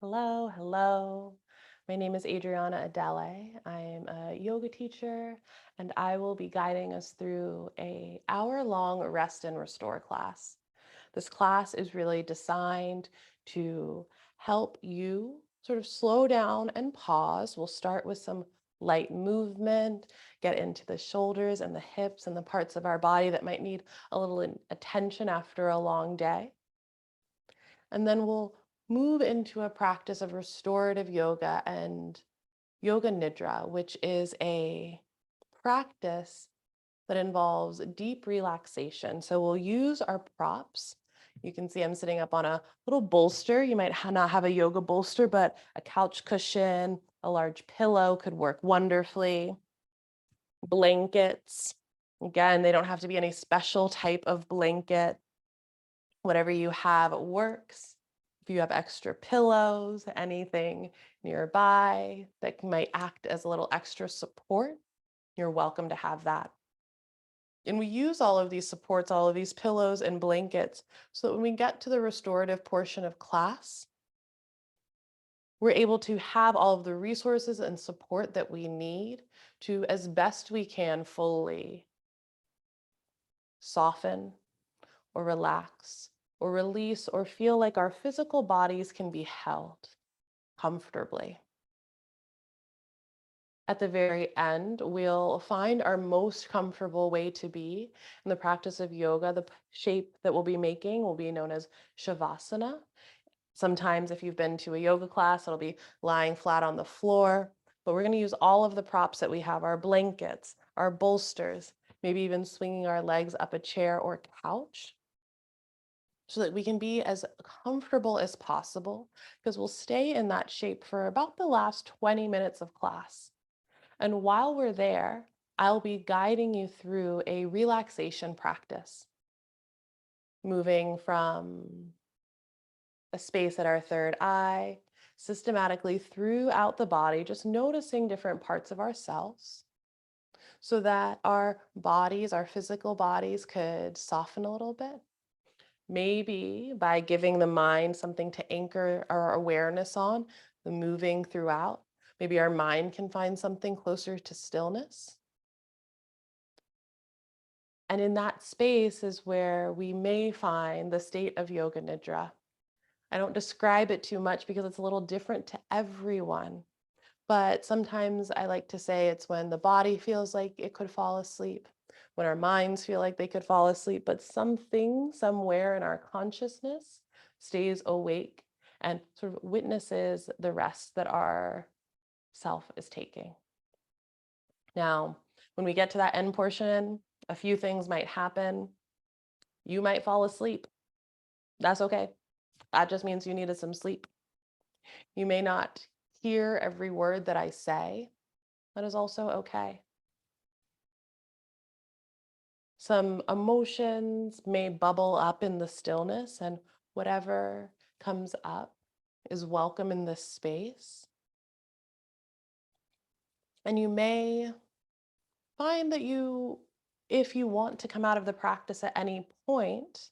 Hello, hello. My name is Adriana Adelé. I'm a yoga teacher, and I will be guiding us through a hour-long rest and restore class. This class is really designed to help you sort of slow down and pause. We'll start with some light movement, get into the shoulders and the hips and the parts of our body that might need a little attention after a long day. And then we'll move into a practice of restorative yoga and yoga nidra, which is a practice that involves deep relaxation. So we'll use our props. You can see I'm sitting up on a little bolster. You might not have a yoga bolster, but a couch cushion, a large pillow could work wonderfully. Blankets. Again, they don't have to be any special type of blanket. Whatever you have works. If you have extra pillows, anything nearby that might act as a little extra support, you're welcome to have that. And we use all of these supports, all of these pillows and blankets, so that when we get to the restorative portion of class, we're able to have all of the resources and support that we need to, as best we can, fully soften or relax or release or feel like our physical bodies can be held comfortably. At the very end, we'll find our most comfortable way to be in the practice of yoga. The shape that we'll be making will be known as Shavasana. Sometimes if you've been to a yoga class, it'll be lying flat on the floor, but we're going to use all of the props that we have, our blankets, our bolsters, maybe even swinging our legs up a chair or couch so that we can be as comfortable as possible because we'll stay in that shape for about the last 20 minutes of class. And while we're there, I'll be guiding you through a relaxation practice, moving from a space at our third eye, systematically throughout the body, just noticing different parts of ourselves so that our bodies, our physical bodies, could soften a little bit. Maybe by giving the mind something to anchor our awareness on, the moving throughout. Maybe our mind can find something closer to stillness. And in that space is where we may find the state of yoga nidra. I don't describe it too much because it's a little different to everyone. But sometimes I like to say it's when the body feels like it could fall asleep, when our minds feel like they could fall asleep, but something somewhere in our consciousness stays awake and sort of witnesses the rest that our self is taking. Now, when we get to that end portion, a few things might happen. You might fall asleep. That's okay. That just means you needed some sleep. You may not hear every word that I say. That is also okay. Some emotions may bubble up in the stillness, and whatever comes up is welcome in this space. And you may find that if you want to come out of the practice at any point,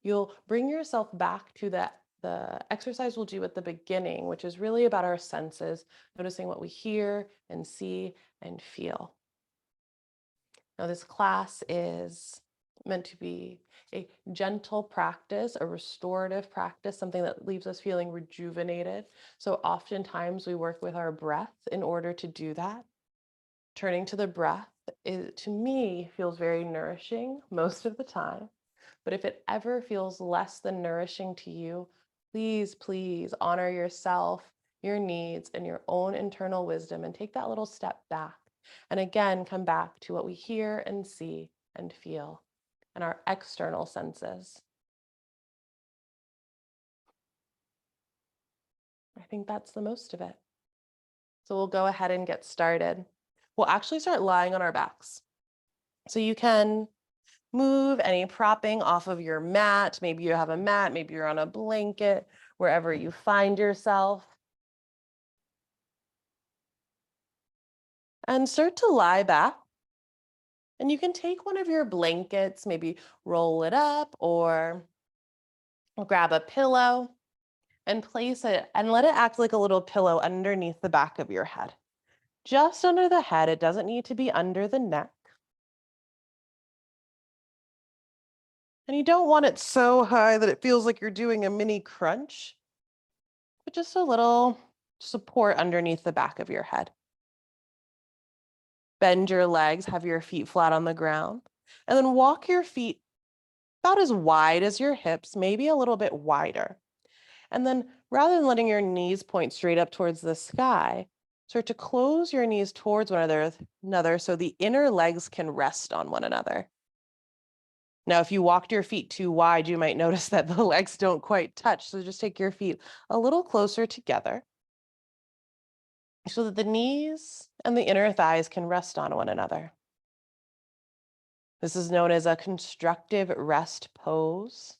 you'll bring yourself back to the exercise we'll do at the beginning, which is really about our senses, noticing what we hear and see and feel. Now, this class is meant to be a gentle practice, a restorative practice, something that leaves us feeling rejuvenated. So oftentimes we work with our breath in order to do that. Turning to the breath, to me, feels very nourishing most of the time. But if it ever feels less than nourishing to you, please, please honor yourself, your needs, and your own internal wisdom and take that little step back. And again, come back to what we hear and see and feel and our external senses. I think that's the most of it. So we'll go ahead and get started. We'll actually start lying on our backs. So you can move any propping off of your mat. Maybe you have a mat, maybe you're on a blanket, wherever you find yourself. And start to lie back. And you can take one of your blankets, maybe roll it up or grab a pillow and place it and let it act like a little pillow underneath the back of your head. Just under the head. It doesn't need to be under the neck. And you don't want it so high that it feels like you're doing a mini crunch, but just a little support underneath the back of your head. Bend your legs, have your feet flat on the ground, and then walk your feet about as wide as your hips, maybe a little bit wider. And then rather than letting your knees point straight up towards the sky, start to close your knees towards one another so the inner legs can rest on one another. Now, if you walked your feet too wide, you might notice that the legs don't quite touch. So just take your feet a little closer together so that the knees and the inner thighs can rest on one another. This is known as a constructive rest pose.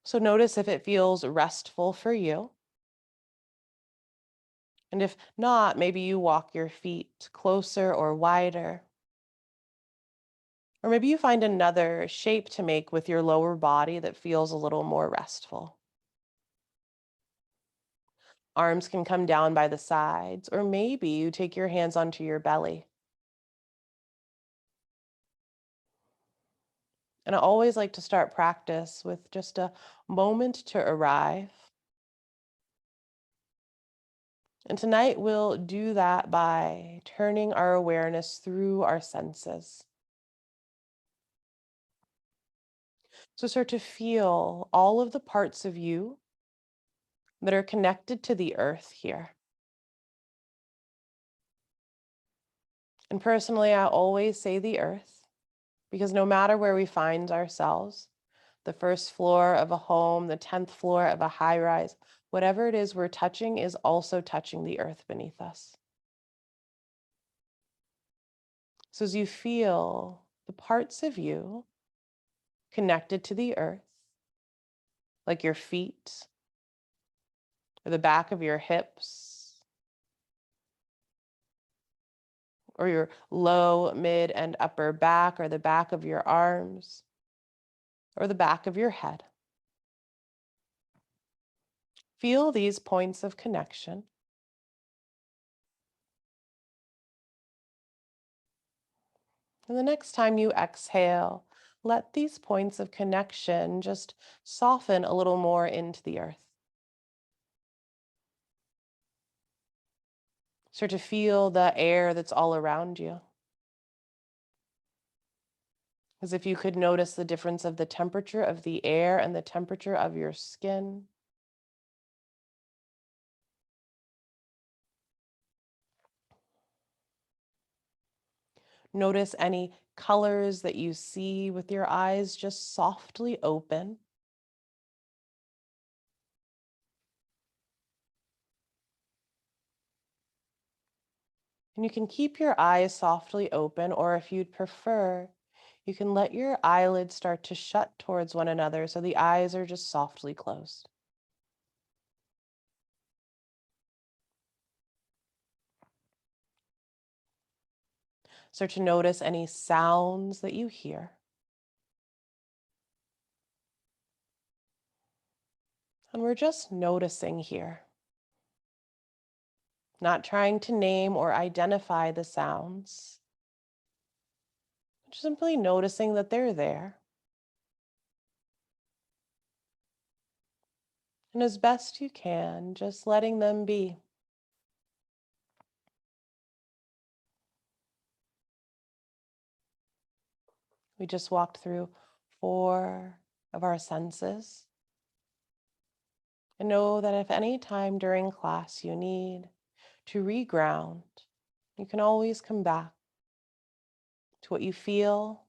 So notice if it feels restful for you. And if not, maybe you walk your feet closer or wider. Or maybe you find another shape to make with your lower body that feels a little more restful. Arms can come down by the sides, or maybe you take your hands onto your belly. And I always like to start practice with just a moment to arrive. And tonight we'll do that by turning our awareness through our senses. So start to feel all of the parts of you that are connected to the earth here. And personally, I always say the earth because no matter where we find ourselves, the first floor of a home, the 10th floor of a high rise, whatever it is we're touching is also touching the earth beneath us. So as you feel the parts of you connected to the earth, like your feet or the back of your hips or your low, mid, and upper back or the back of your arms or the back of your head. Feel these points of connection. And the next time you exhale, let these points of connection just soften a little more into the earth. Start to feel the air that's all around you. As if you could notice the difference of the temperature of the air and the temperature of your skin. Notice any colors that you see with your eyes just softly open. And you can keep your eyes softly open, or if you'd prefer, you can let your eyelids start to shut towards one another so the eyes are just softly closed. Start to notice any sounds that you hear. And we're just noticing here, not trying to name or identify the sounds, just simply noticing that they're there. And as best you can, just letting them be. We just walked through 4 of our senses. And know that if any time during class you need to reground, you can always come back to what you feel,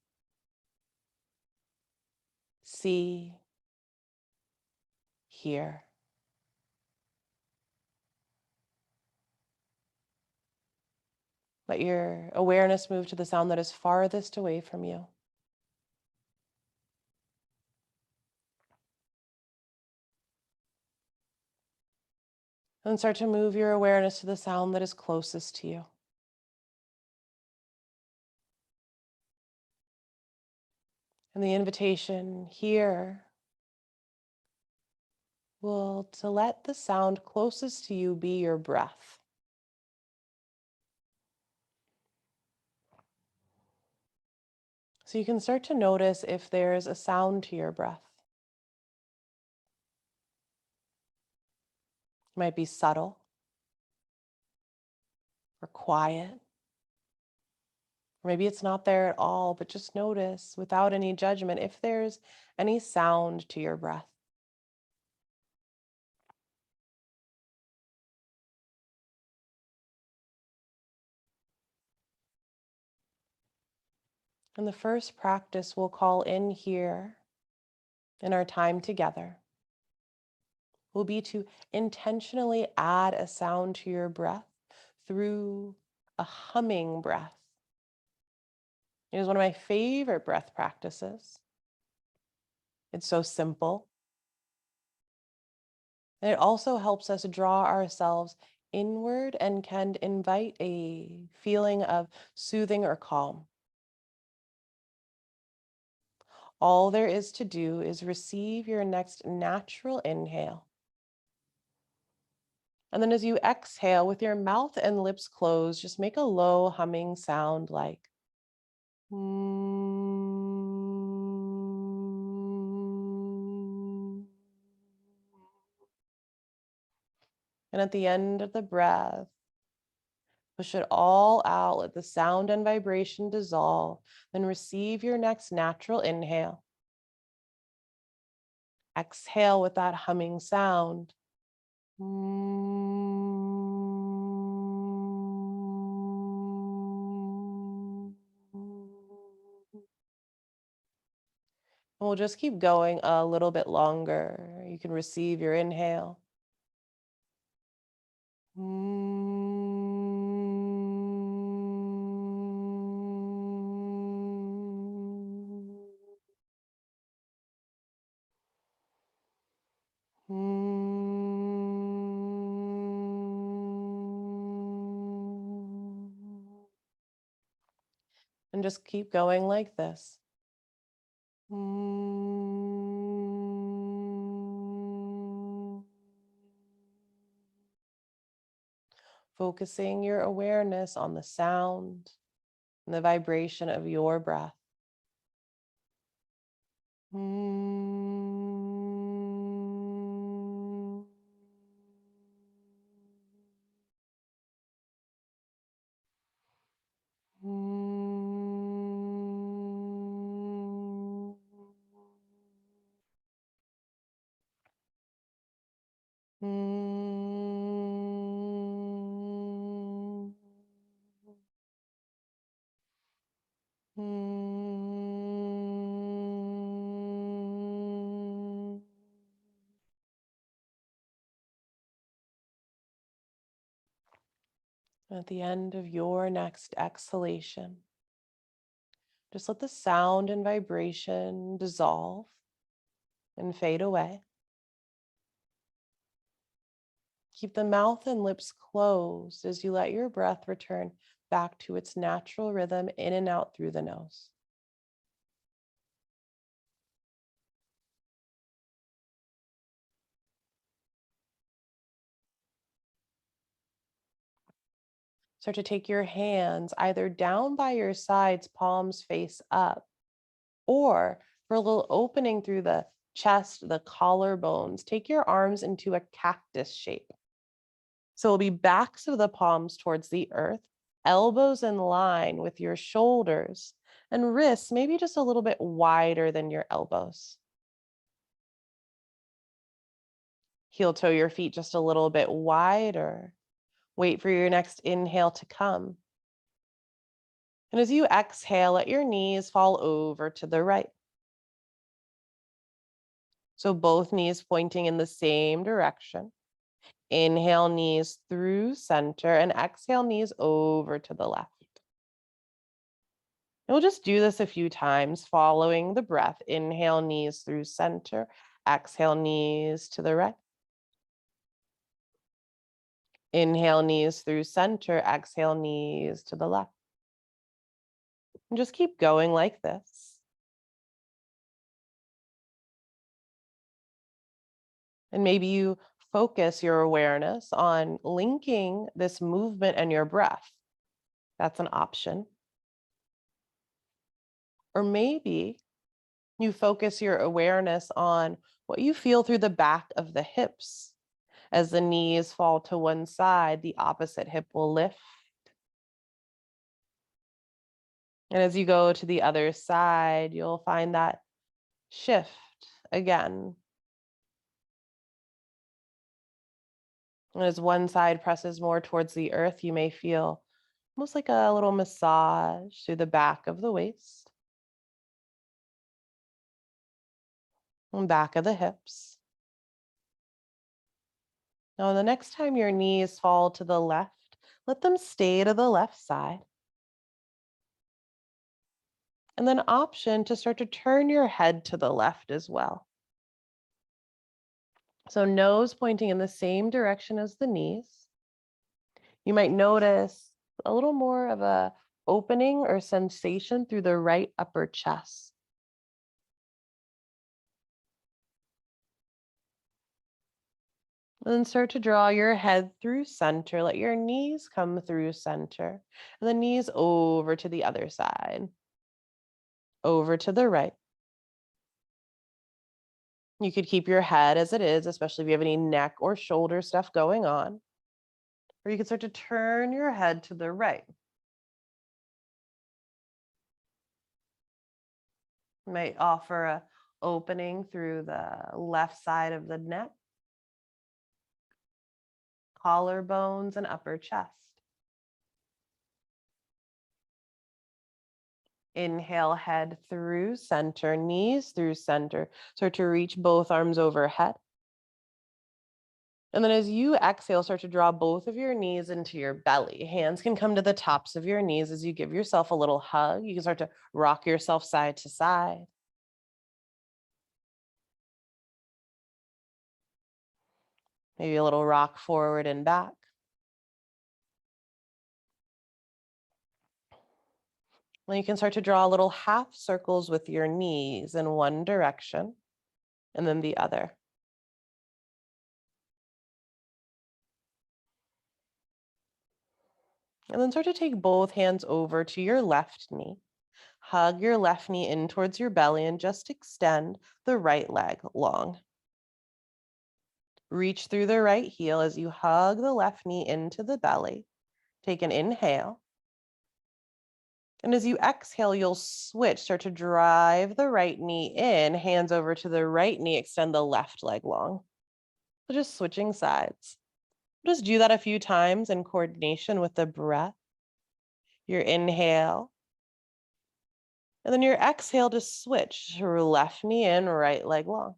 see, hear. Let your awareness move to the sound that is farthest away from you. And start to move your awareness to the sound that is closest to you. And the invitation here will to let the sound closest to you be your breath. So you can start to notice if there's a sound to your breath. It might be subtle or quiet. Or maybe it's not there at all, but just notice without any judgment if there's any sound to your breath. And the first practice we'll call in here in our time together will be to intentionally add a sound to your breath through a humming breath. It is one of my favorite breath practices. It's so simple. And it also helps us draw ourselves inward and can invite a feeling of soothing or calm. All there is to do is receive your next natural inhale. And then as you exhale with your mouth and lips closed, just make a low humming sound like "Mm." And at the end of the breath, push it all out, let the sound and vibration dissolve. Then receive your next natural inhale. Exhale with that humming sound. And we'll just keep going a little bit longer. You can receive your inhale. And just keep going like this. Focusing your awareness on the sound and the vibration of your breath. At the end of your next exhalation, just let the sound and vibration dissolve and fade away. Keep the mouth and lips closed as you let your breath return back to its natural rhythm in and out through the nose. Start to take your hands either down by your sides, palms face up, or for a little opening through the chest, the collarbones, take your arms into a cactus shape. So it'll be backs of the palms towards the earth, elbows in line with your shoulders, and wrists maybe just a little bit wider than your elbows. Heel toe your feet just a little bit wider. Wait for your next inhale to come. And as you exhale, let your knees fall over to the right. So both knees pointing in the same direction. Inhale, knees through center, and exhale, knees over to the left. And we'll just do this a few times following the breath. Inhale, knees through center. Exhale, knees to the right. Inhale, knees through center. Exhale, knees to the left. And just keep going like this. And maybe you focus your awareness on linking this movement and your breath. That's an option. Or maybe you focus your awareness on what you feel through the back of the hips. As the knees fall to one side, the opposite hip will lift. And as you go to the other side, you'll find that shift again. And as one side presses more towards the earth, you may feel almost like a little massage through the back of the waist and back of the hips. Now, the next time your knees fall to the left, let them stay to the left side. And then option to start to turn your head to the left as well. So nose pointing in the same direction as the knees. You might notice a little more of a opening or sensation through the right upper chest. And then start to draw your head through center. Let your knees come through center. And the knees over to the other side, over to the right. You could keep your head as it is, especially if you have any neck or shoulder stuff going on. Or you can start to turn your head to the right. You might offer a opening through the left side of the neck, collarbones, and upper chest. Inhale, head through center, knees through center. Start to reach both arms overhead. And then as you exhale, start to draw both of your knees into your belly. Hands can come to the tops of your knees as you give yourself a little hug. You can start to rock yourself side to side. Maybe a little rock forward and back. Then you can start to draw little half circles with your knees in one direction and then the other. And then start to take both hands over to your left knee. Hug your left knee in towards your belly and just extend the right leg long. Reach through the right heel as you hug the left knee into the belly. Take an inhale. And as you exhale, you'll switch. Start to drive the right knee in, hands over to the right knee, extend the left leg long. So just switching sides. Just do that a few times in coordination with the breath. Your inhale. And then your exhale to switch. Left knee in, right leg long.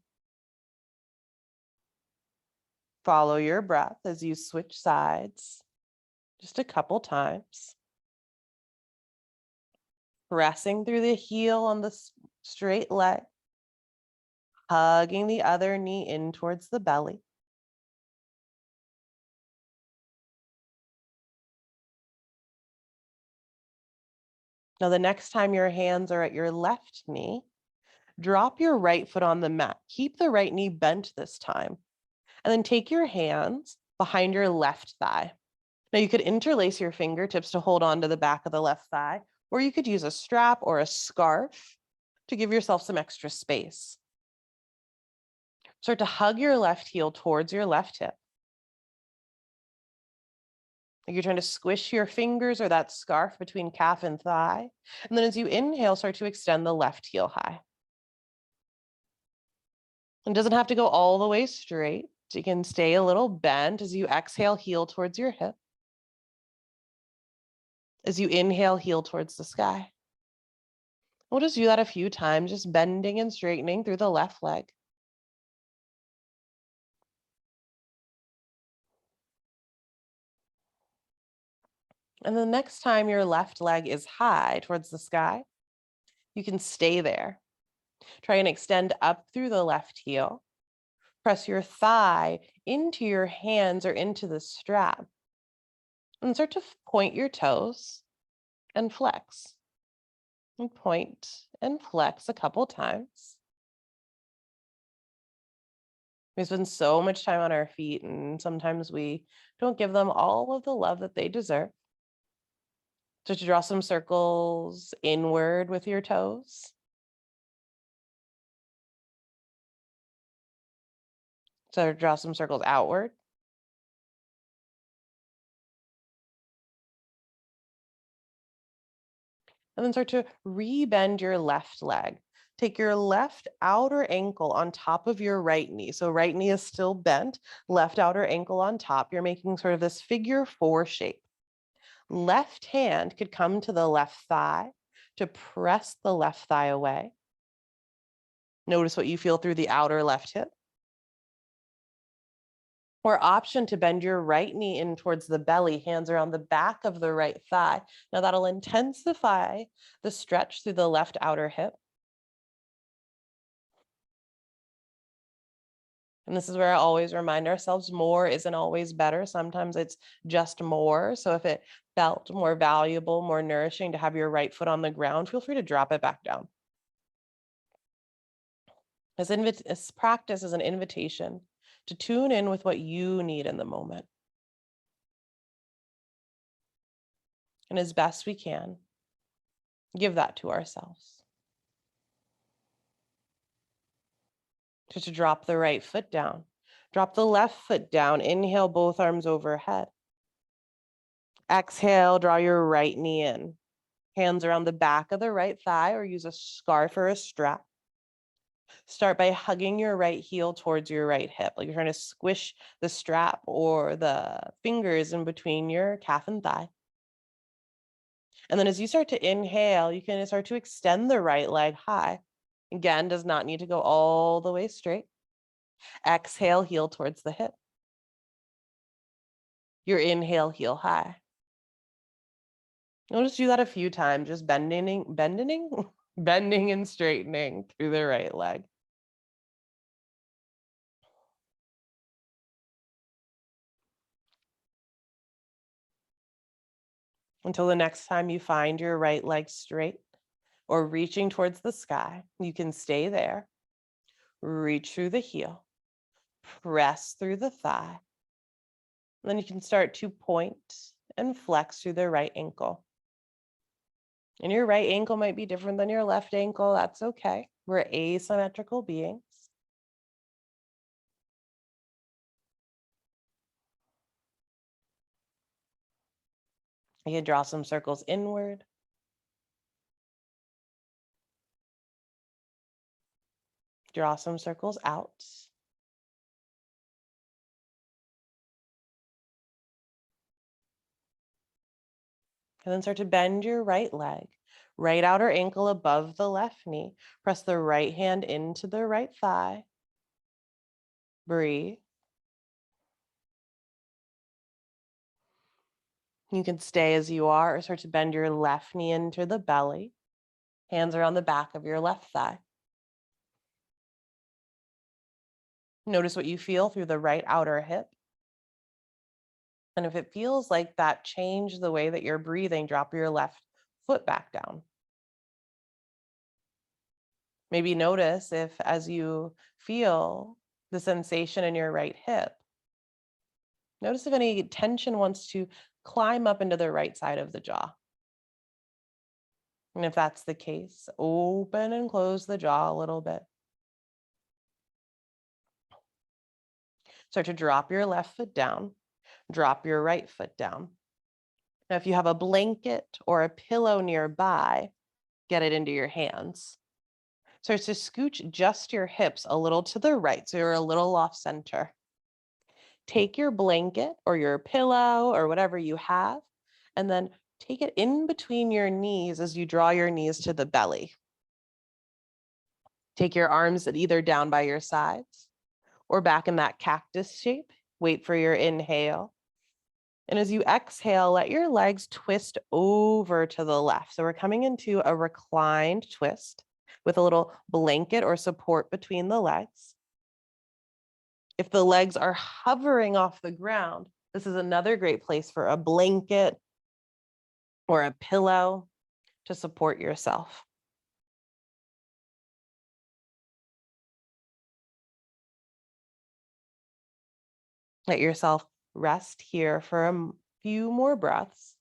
Follow your breath as you switch sides. Just a couple times. Pressing through the heel on the straight leg. Hugging the other knee in towards the belly. Now, the next time your hands are at your left knee, drop your right foot on the mat. Keep the right knee bent this time. And then take your hands behind your left thigh. Now, you could interlace your fingertips to hold on to the back of the left thigh, or you could use a strap or a scarf to give yourself some extra space. Start to hug your left heel towards your left hip. Like you're trying to squish your fingers or that scarf between calf and thigh. And then as you inhale, start to extend the left heel high. It doesn't have to go all the way straight. You can stay a little bent as you exhale, heel towards your hip. As you inhale, heel towards the sky. We'll just do that a few times, just bending and straightening through the left leg. And the next time your left leg is high towards the sky, you can stay there. Try and extend up through the left heel. Press your thigh into your hands or into the strap. And start to point your toes and flex. And point and flex a couple times. We spend so much time on our feet, and sometimes we don't give them all of the love that they deserve. So to draw some circles inward with your toes. So draw some circles outward. And then start to rebend your left leg. Take your left outer ankle on top of your right knee. So right knee is still bent, left outer ankle on top. You're making sort of this figure four shape. Left hand could come to the left thigh to press the left thigh away. Notice what you feel through the outer left hip. Or option to bend your right knee in towards the belly, hands around the back of the right thigh. Now that'll intensify the stretch through the left outer hip. And this is where I always remind ourselves more isn't always better. Sometimes it's just more. So if it felt more valuable, more nourishing to have your right foot on the ground, feel free to drop it back down. This practice is an invitation to tune in with what you need in the moment. And as best we can, give that to ourselves. To drop the right foot down. Drop the left foot down. Inhale, both arms overhead. Exhale, draw your right knee in. Hands around the back of the right thigh or use a scarf or a strap. Start by hugging your right heel towards your right hip, like you're trying to squish the strap or the fingers in between your calf and thigh. And then as you start to inhale, you can start to extend the right leg high. Again, does not need to go all the way straight. Exhale, heel towards the hip. Your inhale, heel high. You'll just do that a few times, just bending and straightening through the right leg. Until the next time you find your right leg straight or reaching towards the sky, you can stay there. Reach through the heel, press through the thigh. And then you can start to point and flex through the right ankle. And your right ankle might be different than your left ankle. That's okay. We're asymmetrical beings. You can draw some circles inward. Draw some circles out. And then start to bend your right leg, right outer ankle above the left knee. Press the right hand into the right thigh. Breathe. You can stay as you are or start to bend your left knee into the belly. Hands around the back of your left thigh. Notice what you feel through the right outer hip. And if it feels like that, change the way that you're breathing, drop your left foot back down. Maybe notice if, as you feel the sensation in your right hip, notice if any tension wants to climb up into the right side of the jaw. And if that's the case, open and close the jaw a little bit. Start to drop your left foot down, drop your right foot down. Now, if you have a blanket or a pillow nearby, get it into your hands. Start to scooch just your hips a little to the right, so you're a little off center. Take your blanket or your pillow or whatever you have, and then take it in between your knees as you draw your knees to the belly. Take your arms either down by your sides or back in that cactus shape. Wait for your inhale. And as you exhale, let your legs twist over to the left. So we're coming into a reclined twist with a little blanket or support between the legs. If the legs are hovering off the ground, this is another great place for a blanket or a pillow to support yourself. Let yourself rest here for a few more breaths.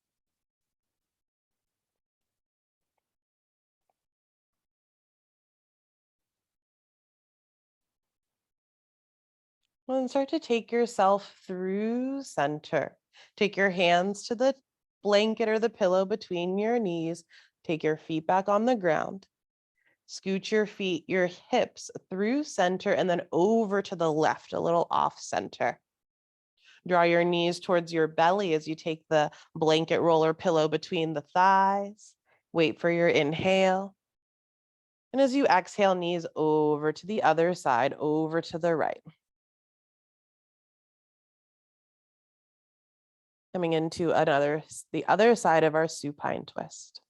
And start to take yourself through center. Take your hands to the blanket or the pillow between your knees. Take your feet back on the ground. Scoot your feet, your hips through center and then over to the left, a little off center. Draw your knees towards your belly as you take the blanket roller pillow between the thighs. Wait for your inhale. And as you exhale, knees over to the other side, over to the right. Coming into the other side of our supine twist.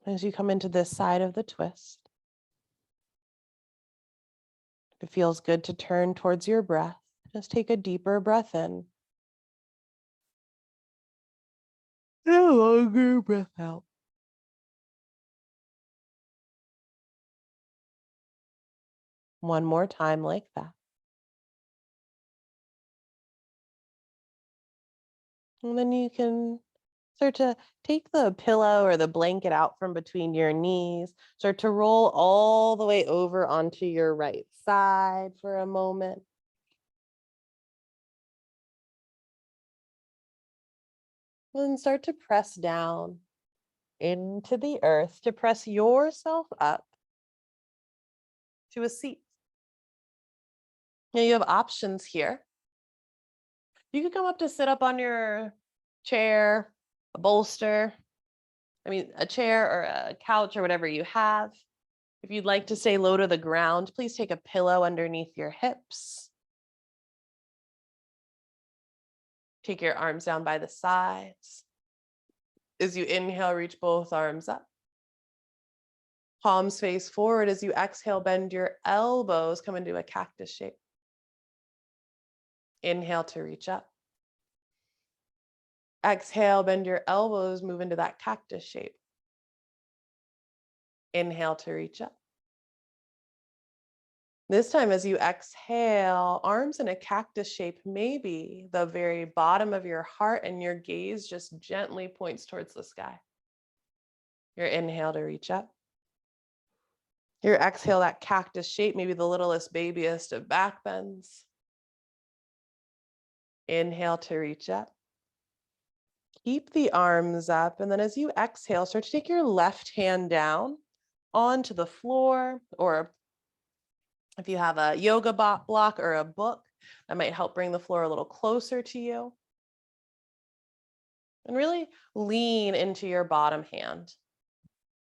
As you come into this side of the twist, if it feels good to turn towards your breath, just take a deeper breath in. And a longer breath out. One more time like that. And then you can start to take the pillow or the blanket out from between your knees, start to roll all the way over onto your right side for a moment. And start to press down into the earth to press yourself up to a seat. Now you have options here. You could come up to sit up on your chair, a bolster, a chair or a couch or whatever you have. If you'd like to stay low to the ground, please take a pillow underneath your hips. Take your arms down by the sides. As you inhale, reach both arms up. Palms face forward. As you exhale, bend your elbows, come into a cactus shape. Inhale to reach up. Exhale, bend your elbows, move into that cactus shape. Inhale to reach up. This time, as you exhale, arms in a cactus shape, maybe the very bottom of your heart, and your gaze just gently points towards the sky. Your inhale to reach up. Your exhale, that cactus shape, maybe the littlest, babiest of back bends. Inhale to reach up. Keep the arms up. And then as you exhale, start to take your left hand down onto the floor, or if you have a yoga block or a book, that might help bring the floor a little closer to you. And really lean into your bottom hand.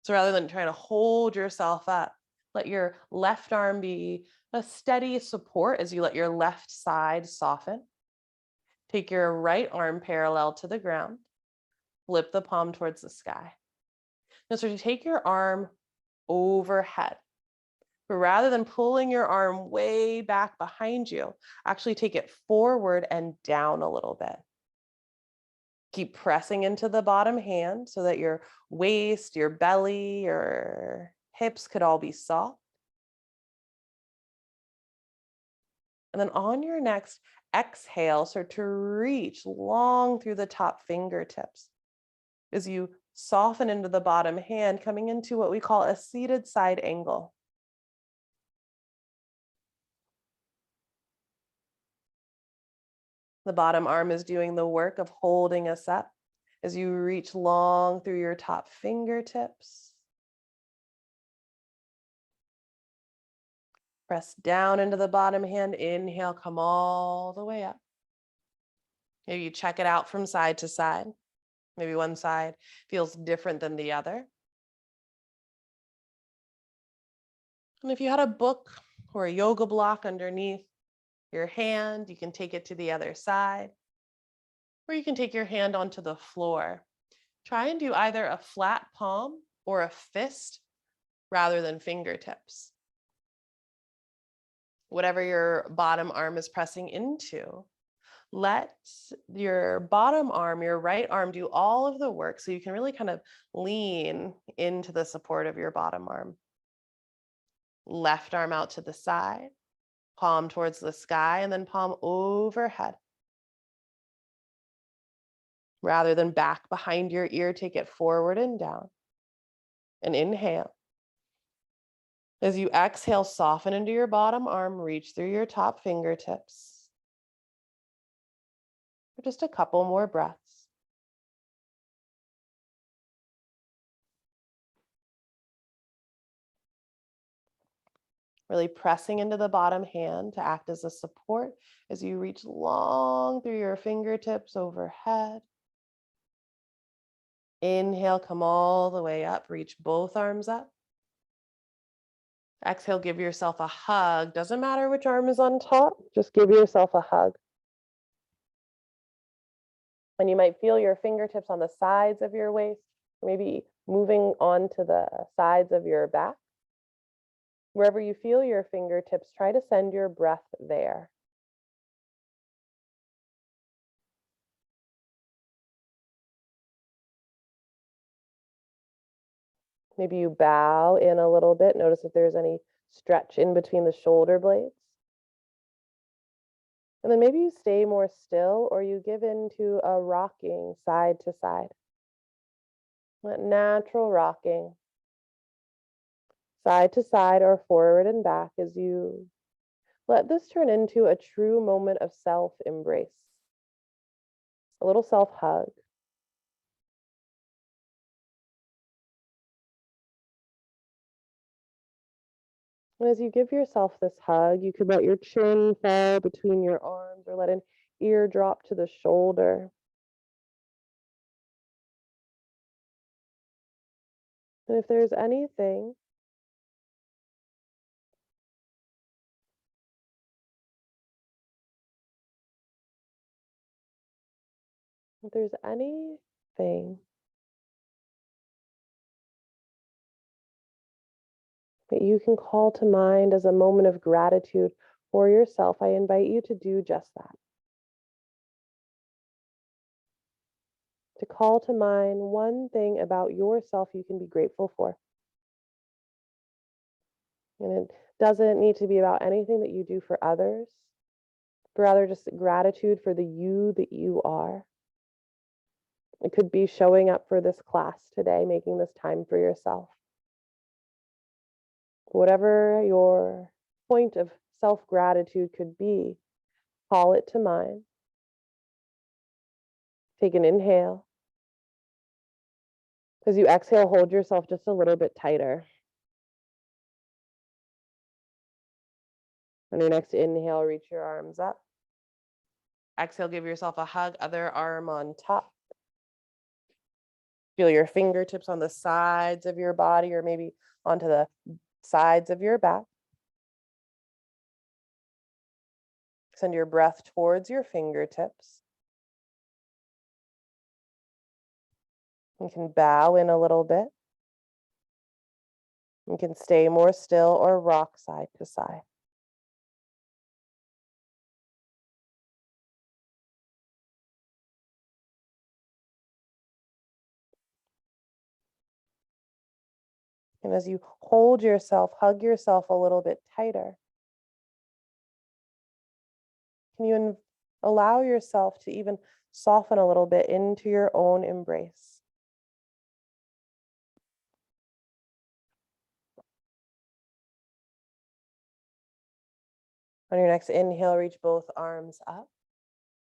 So rather than trying to hold yourself up, let your left arm be a steady support as you let your left side soften. Take your right arm parallel to the ground. Flip the palm towards the sky. Now start to take your arm overhead. But rather than pulling your arm way back behind you, actually take it forward and down a little bit. Keep pressing into the bottom hand so that your waist, your belly, your hips could all be soft. And then on your next exhale, start to reach long through the top fingertips as you soften into the bottom hand, coming into what we call a seated side angle. The bottom arm is doing the work of holding us up as you reach long through your top fingertips. Press down into the bottom hand. Inhale, come all the way up. Maybe you check it out from side to side. Maybe one side feels different than the other. And if you had a book or a yoga block underneath your hand, you can take it to the other side. Or you can take your hand onto the floor. Try and do either a flat palm or a fist rather than fingertips. Whatever your bottom arm is pressing into, Let your bottom arm, your right arm, do all of the work so you can really kind of lean into the support of your bottom arm. Left arm out to the side, palm towards the sky, and then palm overhead. Rather than back behind your ear, take it forward and down. And inhale. As you exhale, soften into your bottom arm, reach through your top fingertips. For just a couple more breaths. Really pressing into the bottom hand to act as a support as you reach long through your fingertips overhead. Inhale, come all the way up, reach both arms up. Exhale, give yourself a hug. Doesn't matter which arm is on top, just give yourself a hug. And you might feel your fingertips on the sides of your waist, or maybe moving onto the sides of your back. Wherever you feel your fingertips, try to send your breath there. Maybe you bow in a little bit. Notice if there's any stretch in between the shoulder blades. And then maybe you stay more still or you give into a rocking side to side. That natural rocking, side to side or forward and back as you let this turn into a true moment of self-embrace, a little self-hug. And as you give yourself this hug, you could let your chin fall between your arms or let an ear drop to the shoulder. And if there's anything if there's anything that you can call to mind as a moment of gratitude for yourself, I invite you to do just that. To call to mind one thing about yourself you can be grateful for. And it doesn't need to be about anything that you do for others, but rather just gratitude for the you that you are. It could be showing up for this class today, making this time for yourself. Whatever your point of self-gratitude could be, call it to mind. Take an inhale. As you exhale, hold yourself just a little bit tighter. On your next inhale, reach your arms up. Exhale, give yourself a hug, other arm on top. Feel your fingertips on the sides of your body or maybe onto the sides of your back. Send your breath towards your fingertips. You can bow in a little bit. You can stay more still or rock side to side. And as you hold yourself, hug yourself a little bit tighter, can you allow yourself to even soften a little bit into your own embrace? On your next inhale, reach both arms up.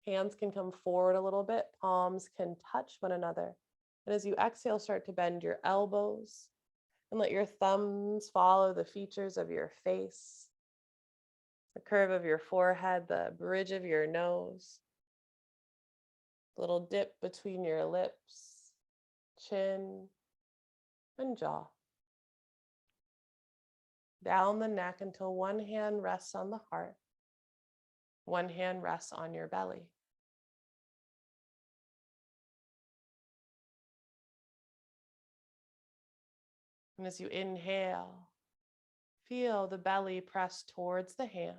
Hands can come forward a little bit. Palms can touch one another. And as you exhale, start to bend your elbows and let your thumbs follow the features of your face, the curve of your forehead, the bridge of your nose, little dip between your lips, chin, and jaw. Down the neck until one hand rests on the heart, one hand rests on your belly. And as you inhale, feel the belly press towards the hands.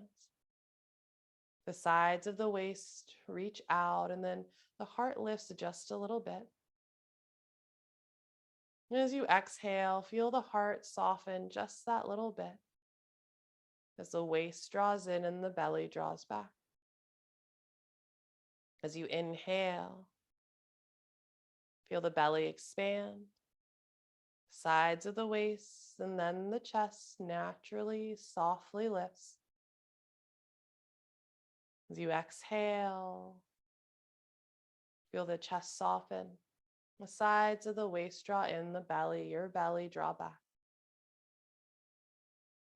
The sides of the waist reach out, and then the heart lifts just a little bit. And as you exhale, feel the heart soften just that little bit as the waist draws in and the belly draws back. As you inhale, feel the belly expand, sides of the waist, and then the chest naturally, softly lifts. As you exhale, feel the chest soften, the sides of the waist draw in, the belly, your belly draw back.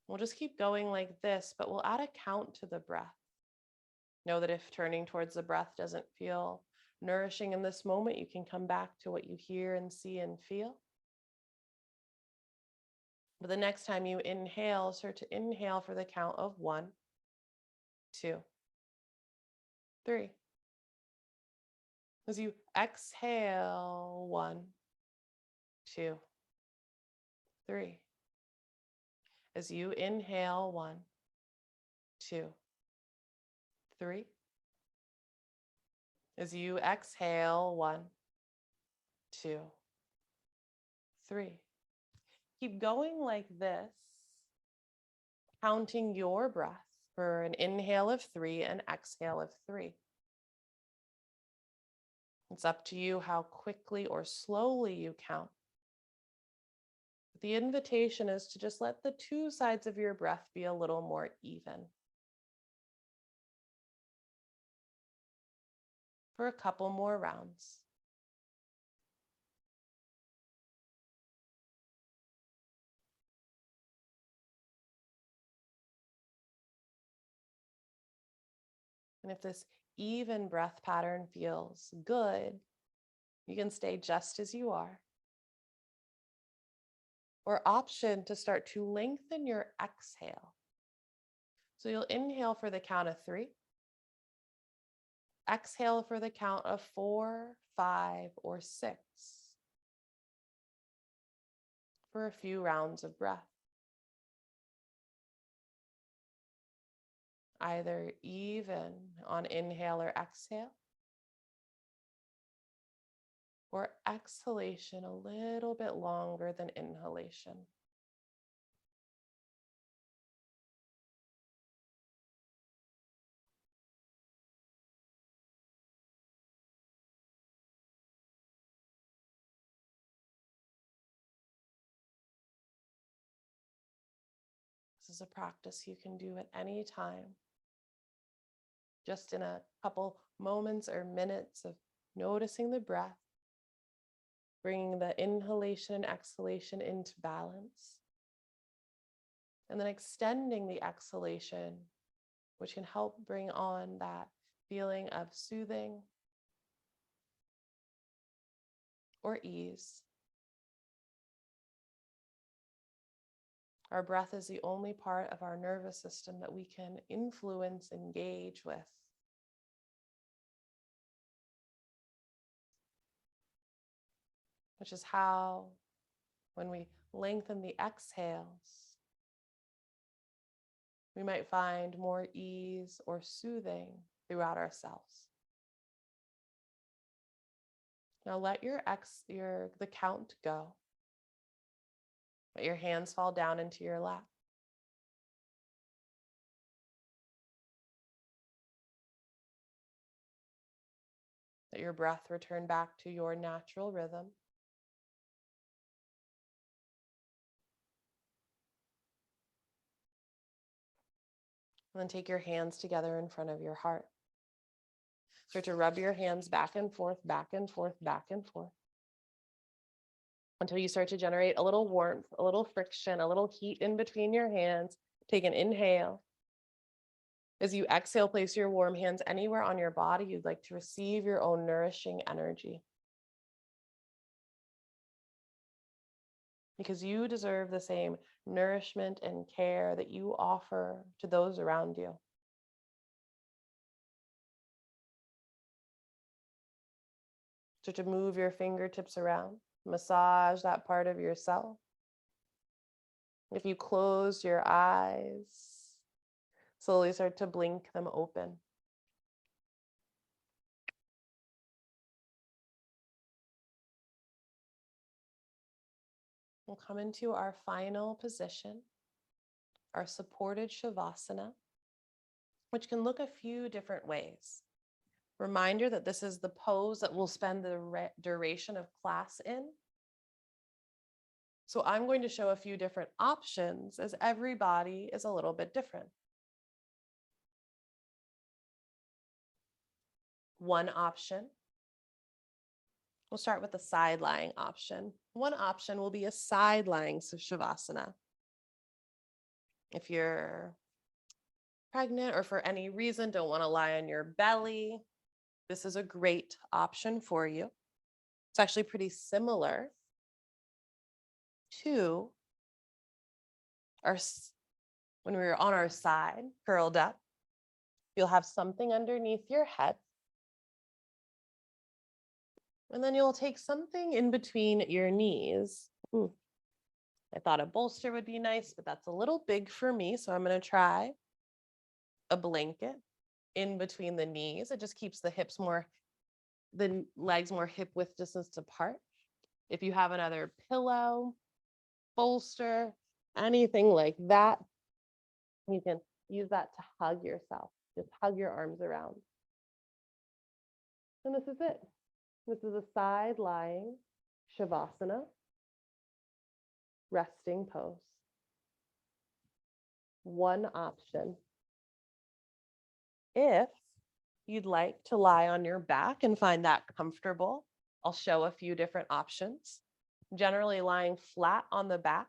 We'll just keep going like this, but we'll add a count to the breath. Know that if turning towards the breath doesn't feel nourishing in this moment, you can come back to what you hear and see and feel. But the next time you inhale, start to inhale for the count of 1, 2, 3. As you exhale, 1, 2, 3. As you inhale, 1, 2, 3. As you exhale, 1, 2, 3. Keep going like this, counting your breath for an inhale of 3 and exhale of 3. It's up to you how quickly or slowly you count. But the invitation is to just let the two sides of your breath be a little more even. For a couple more rounds. And if this even breath pattern feels good, you can stay just as you are. Or option to start to lengthen your exhale. So you'll inhale for the count of 3. Exhale for the count of 4, 5, or 6. For a few rounds of breath. Either even on inhale or exhale, or exhalation a little bit longer than inhalation. This is a practice you can do at any time. Just in a couple moments or minutes of noticing the breath, bringing the inhalation and exhalation into balance, and then extending the exhalation, which can help bring on that feeling of soothing or ease. Our breath is the only part of our nervous system that we can influence, engage with. Which is how, when we lengthen the exhales, we might find more ease or soothing throughout ourselves. Now let the count go. Let your hands fall down into your lap. Let your breath return back to your natural rhythm. And then take your hands together in front of your heart. Start to rub your hands back and forth, back and forth, back and forth, until you start to generate a little warmth, a little friction, a little heat in between your hands. Take an inhale. As you exhale, place your warm hands anywhere on your body you'd like to receive your own nourishing energy. Because you deserve the same nourishment and care that you offer to those around you. Start to move your fingertips around, massage that part of yourself. If you close your eyes, slowly start to blink them open. We'll come into our final position, our supported Shavasana, which can look a few different ways. Reminder that this is the pose that we'll spend the duration of class in. So I'm going to show a few different options as every body is a little bit different. One option, we'll start with the side lying option. One option will be a side lying Shavasana. If you're pregnant or for any reason don't want to lie on your belly, this is a great option for you. It's actually pretty similar to when we were on our side, curled up. You'll have something underneath your head. And then you'll take something in between your knees. I thought a bolster would be nice, but that's a little big for me. So I'm going to try a blanket in between the knees. It just keeps the legs more hip width distance apart. If you have another pillow, bolster, anything like that, you can use that to hug yourself. Just hug your arms around. And this is it. This is a side lying Shavasana, resting pose. One option. If you'd like to lie on your back and find that comfortable, I'll show a few different options. Generally lying flat on the back,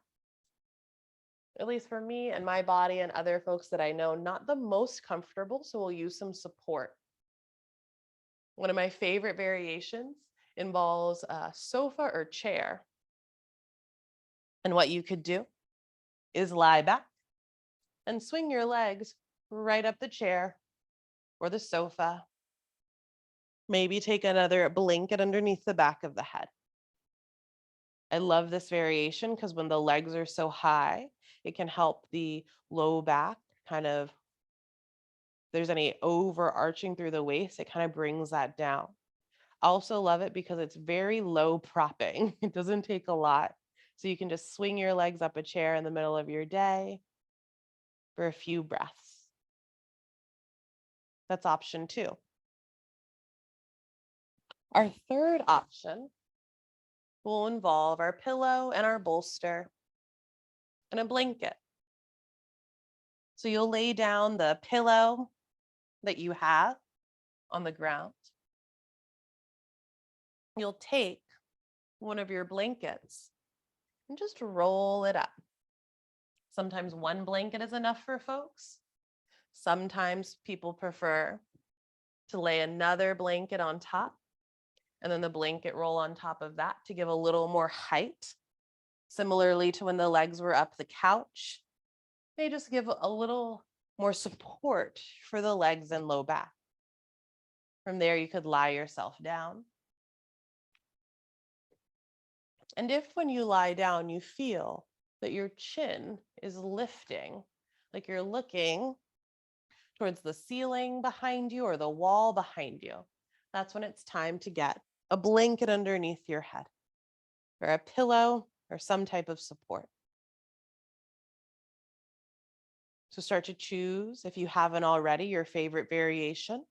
at least for me and my body and other folks that I know, not the most comfortable, so we'll use some support. One of my favorite variations involves a sofa or chair. And what you could do is lie back and swing your legs right up the chair or the sofa. Maybe take another blanket underneath the back of the head. I love this variation because when the legs are so high, it can help the low back if there's any overarching through the waist, it kind of brings that down. I also love it because it's very low propping. It doesn't take a lot. So you can just swing your legs up a chair in the middle of your day for a few breaths. That's option 2. Our third option will involve our pillow and our bolster and a blanket. So you'll lay down the pillow that you have on the ground. You'll take one of your blankets and just roll it up. Sometimes one blanket is enough for folks. Sometimes people prefer to lay another blanket on top and then the blanket roll on top of that to give a little more height. Similarly to when the legs were up the couch, they just give a little more support for the legs and low back. From there, you could lie yourself down. And if when you lie down, you feel that your chin is lifting, like you're looking towards the ceiling behind you or the wall behind you, that's when it's time to get a blanket underneath your head or a pillow or some type of support. So start to choose, if you haven't already, your favorite variation.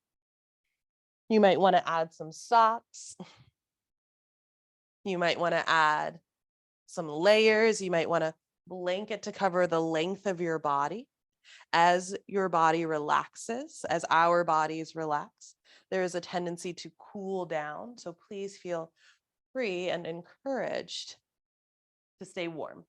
You might want to add some socks. You might want to add some layers. You might want a blanket to cover the length of your body. As your body relaxes, as our bodies relax, there is a tendency to cool down. So please feel free and encouraged to stay warm.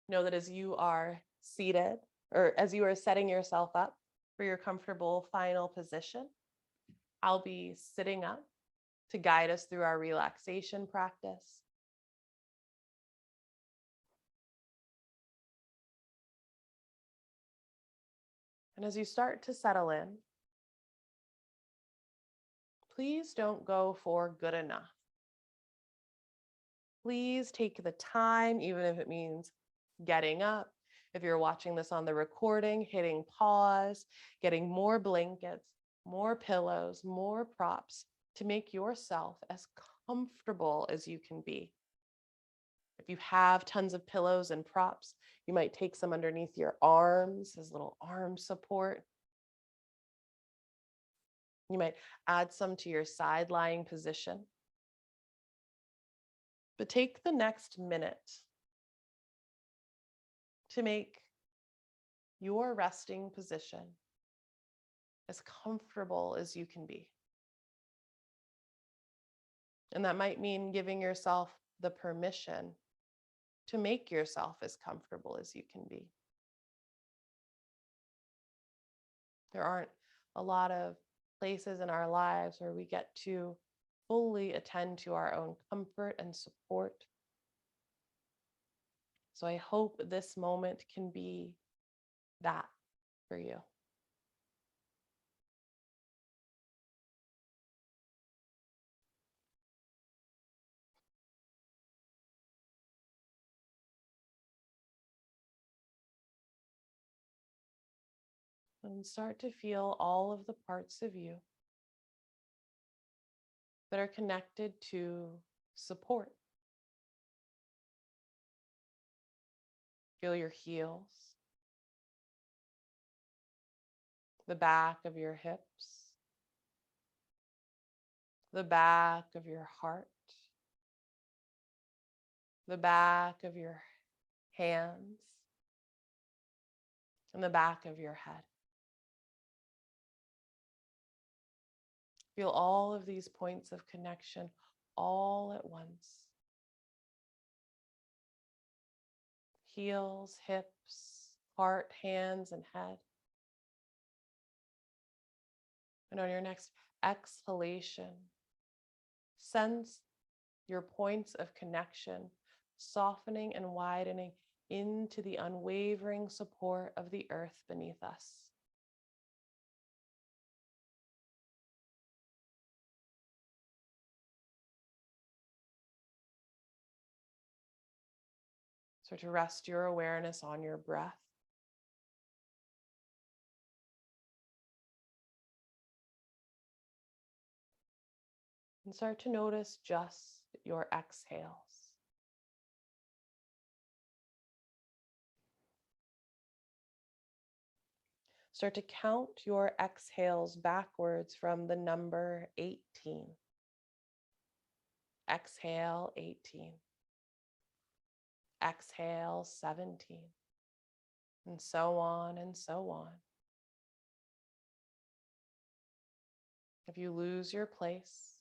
Know that as you are seated or as you are setting yourself up for your comfortable final position, I'll be sitting up to guide us through our relaxation practice. And as you start to settle in, please don't go for good enough. Please take the time, even if it means getting up. If you're watching this on the recording, hitting pause, getting more blankets, more pillows, more props to make yourself as comfortable as you can be. If you have tons of pillows and props, you might take some underneath your arms as little arm support. You might add some to your side lying position. But take the next minute to make your resting position as comfortable as you can be. And that might mean giving yourself the permission to make yourself as comfortable as you can be. There aren't a lot of places in our lives where we get to fully attend to our own comfort and support. So I hope this moment can be that for you. And start to feel all of the parts of you that are connected to support. Feel your heels, the back of your hips, the back of your heart, the back of your hands, and the back of your head. Feel all of these points of connection all at once. Heels, hips, heart, hands, and head. And on your next exhalation, sense your points of connection softening and widening into the unwavering support of the earth beneath us. Start to rest your awareness on your breath. And start to notice just your exhales. Start to count your exhales backwards from the number 18. Exhale, 18. Exhale, 17. And so on and so on. If you lose your place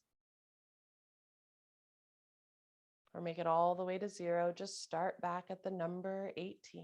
or make it all the way to 0, just start back at the number 18.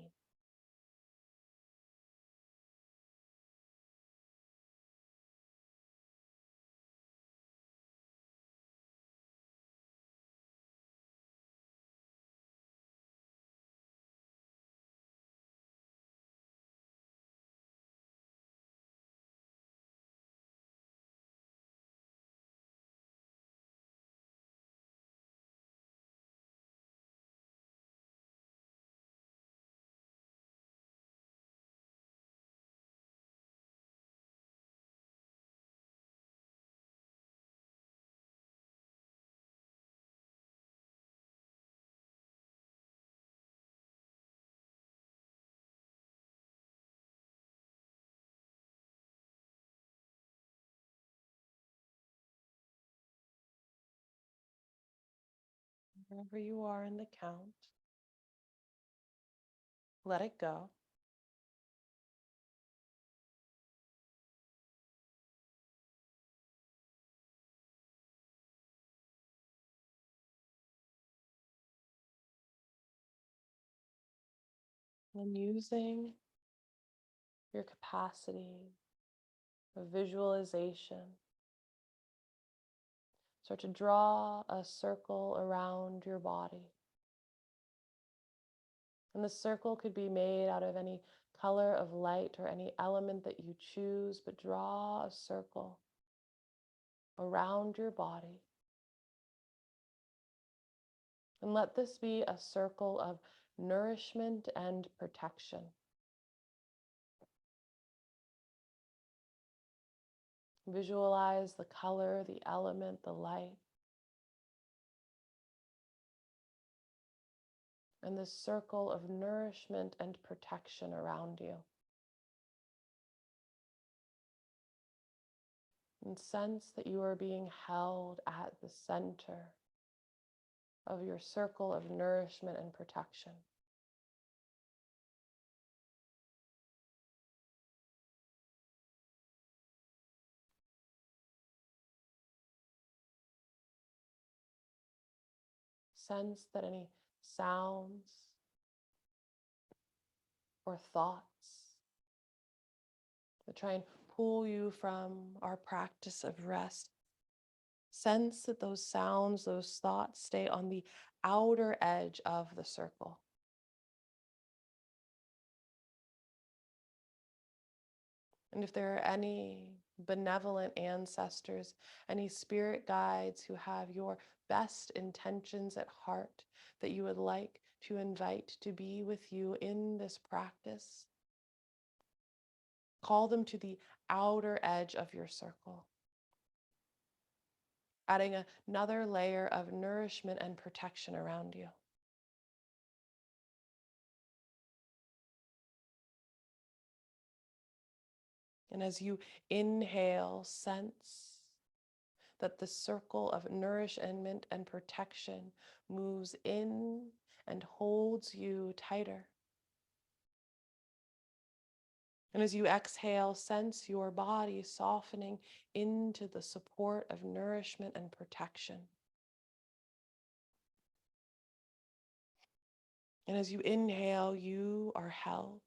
Wherever you are in the count, let it go. And using your capacity of visualization, start to draw a circle around your body. And the circle could be made out of any color of light or any element that you choose, but draw a circle around your body. And let this be a circle of nourishment and protection. Visualize the color, the element, the light and this circle of nourishment and protection around you. And sense that you are being held at the center of your circle of nourishment and protection. Sense that any sounds or thoughts that try and pull you from our practice of rest, sense that those sounds, those thoughts stay on the outer edge of the circle. And if there are any benevolent ancestors, any spirit guides who have your best intentions at heart that you would like to invite to be with you in this practice, call them to the outer edge of your circle, adding another layer of nourishment and protection around you. And as you inhale, sense that the circle of nourishment and protection moves in and holds you tighter. And as you exhale, sense your body softening into the support of nourishment and protection. And as you inhale, you are held.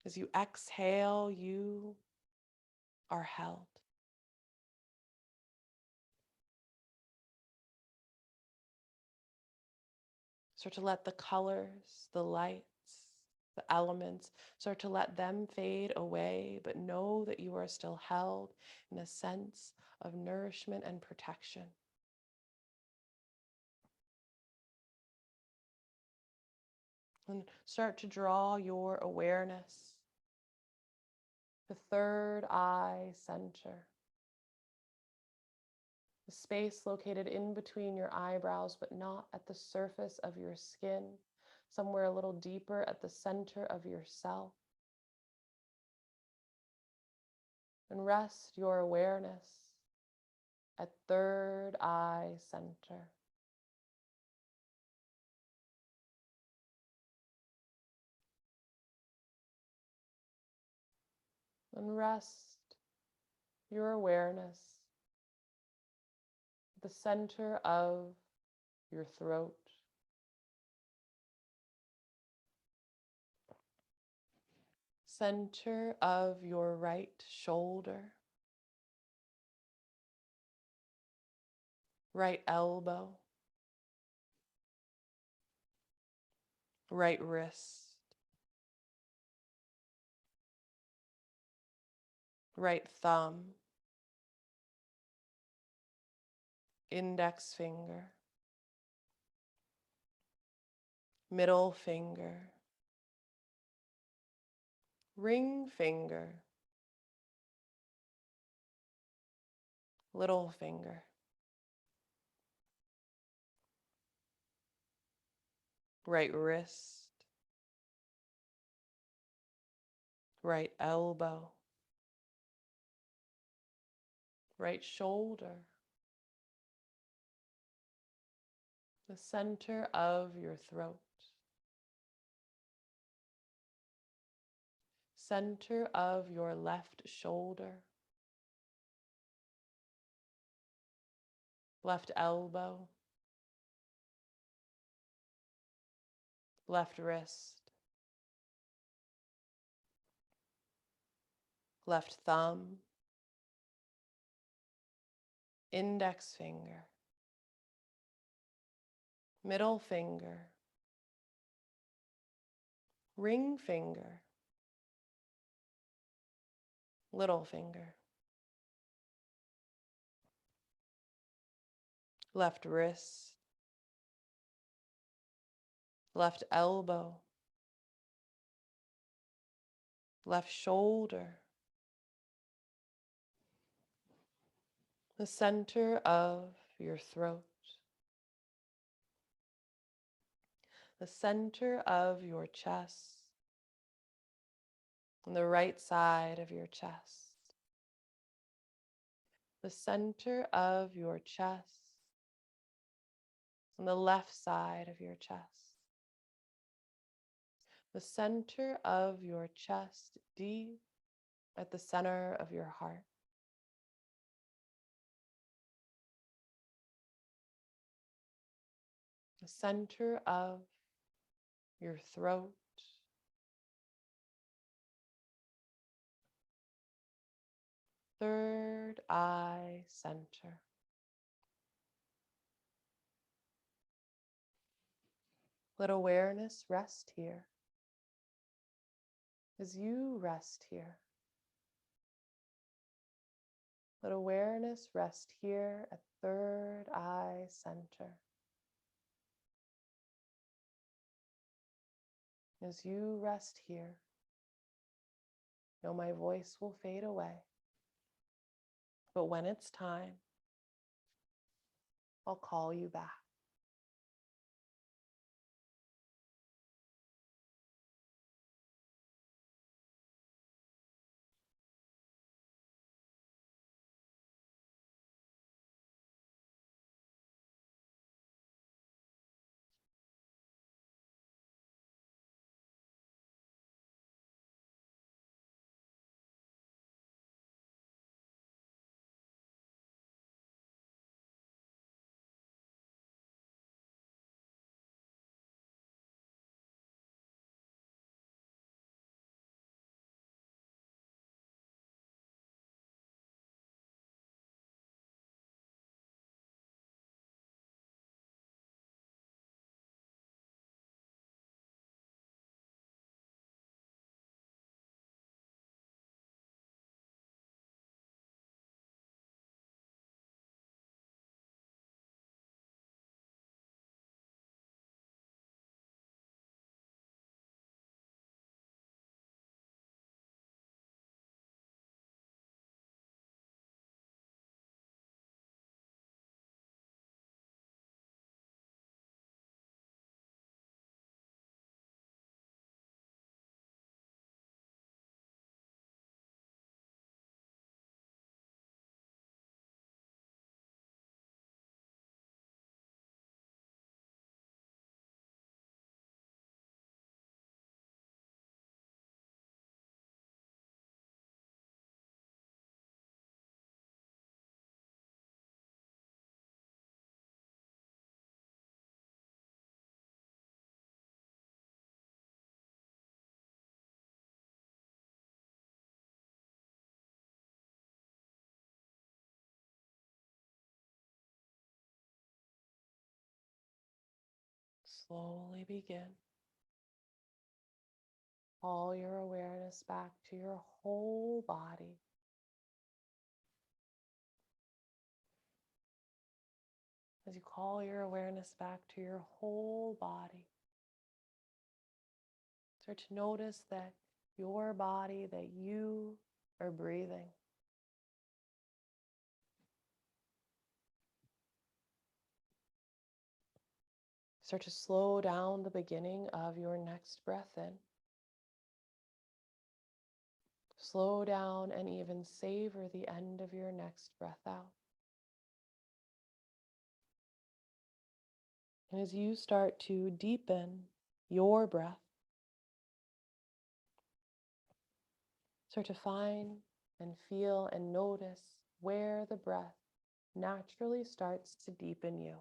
As you exhale, you are held. Start to let the colors, the lights, the elements, start to let them fade away, but know that you are still held in a sense of nourishment and protection. And start to draw your awareness, the third eye center, the space located in between your eyebrows, but not at the surface of your skin, somewhere a little deeper at the center of yourself. And rest your awareness at third eye center. And rest your awareness at the center of your throat. Center of your right shoulder, right elbow, right wrist, right thumb, index finger, middle finger, ring finger, little finger, right wrist, right elbow, right shoulder, the center of your throat, center of your left shoulder, left elbow, left wrist, left thumb, index finger, middle finger, ring finger, little finger, left wrist, left elbow, left shoulder, the center of your throat, the center of your chest, on the right side of your chest, the center of your chest, on the left side of your chest, the center of your chest, deep at the center of your heart. The center of your throat, third eye center. Let awareness rest here as you rest here. Let awareness rest here at third eye center. As you rest here, know my voice will fade away. But when it's time, I'll call you back. Slowly begin. Call your awareness back to your whole body. As you call your awareness back to your whole body, start to notice that your body, that you are breathing. Start to slow down the beginning of your next breath in. Slow down and even savor the end of your next breath out. And as you start to deepen your breath, start to find and feel and notice where the breath naturally starts to deepen you.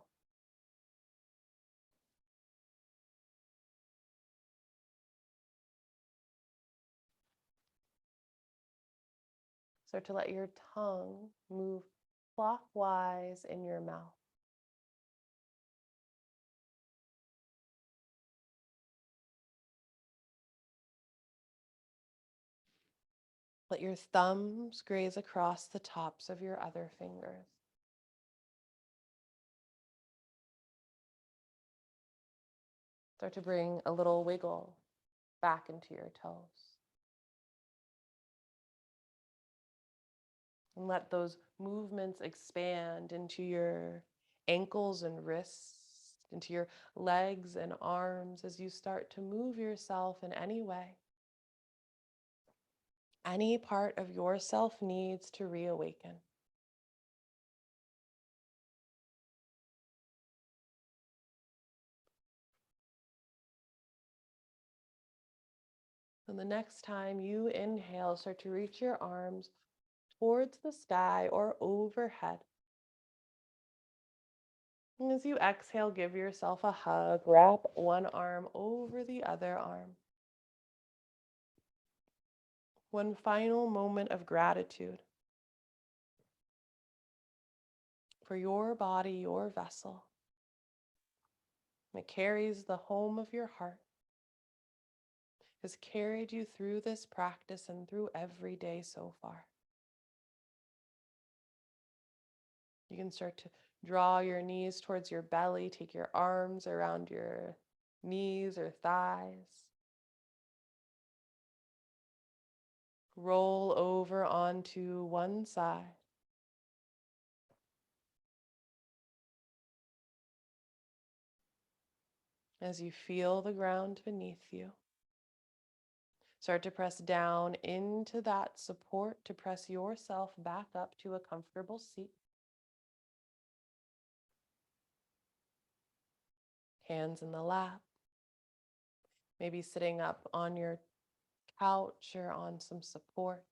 Start to let your tongue move clockwise in your mouth. Let your thumbs graze across the tops of your other fingers. Start to bring a little wiggle back into your toes. And let those movements expand into your ankles and wrists, into your legs and arms as you start to move yourself in any way. Any part of yourself needs to reawaken. And the next time you inhale, start to reach your arms towards the sky or overhead. And as you exhale, give yourself a hug. Wrap one arm over the other arm. One final moment of gratitude for your body, your vessel. It carries the home of your heart, has carried you through this practice and through every day so far. You can start to draw your knees towards your belly, take your arms around your knees or thighs. Roll over onto one side. As you feel the ground beneath you, start to press down into that support to press yourself back up to a comfortable seat. Hands in the lap, maybe sitting up on your couch or on some support.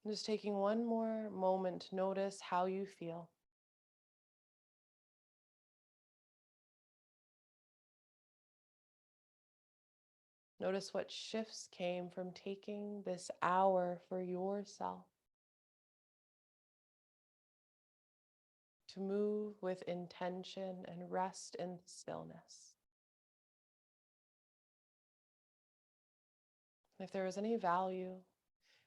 And just taking one more moment to notice how you feel. Notice what shifts came from taking this hour for yourself to move with intention and rest in stillness. If there was any value,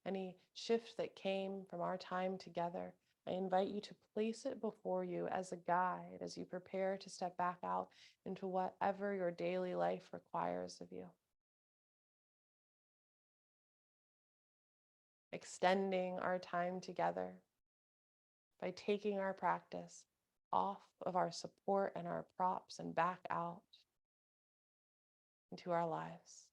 any shift that came from our time together, I invite you to place it before you as a guide as you prepare to step back out into whatever your daily life requires of you. Extending our time together by taking our practice off of our support and our props and back out into our lives.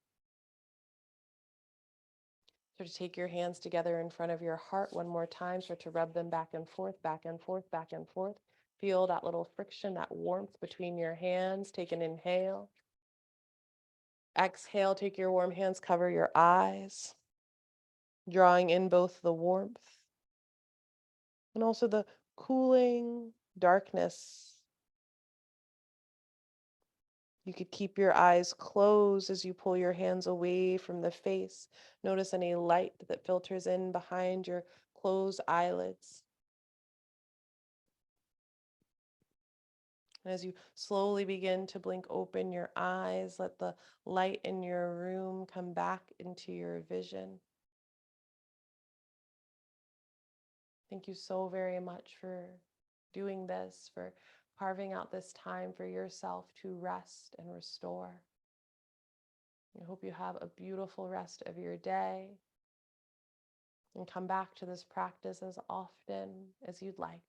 So to take your hands together in front of your heart one more time, start to rub them back and forth, back and forth, back and forth. Feel that little friction, that warmth between your hands. Take an inhale. Exhale, take your warm hands, cover your eyes, drawing in both the warmth and also the cooling darkness. You could keep your eyes closed as you pull your hands away from the face. Notice any light that filters in behind your closed eyelids. And as you slowly begin to blink open your eyes, let the light in your room come back into your vision. Thank you so very much for doing this, for carving out this time for yourself to rest and restore. I hope you have a beautiful rest of your day and come back to this practice as often as you'd like.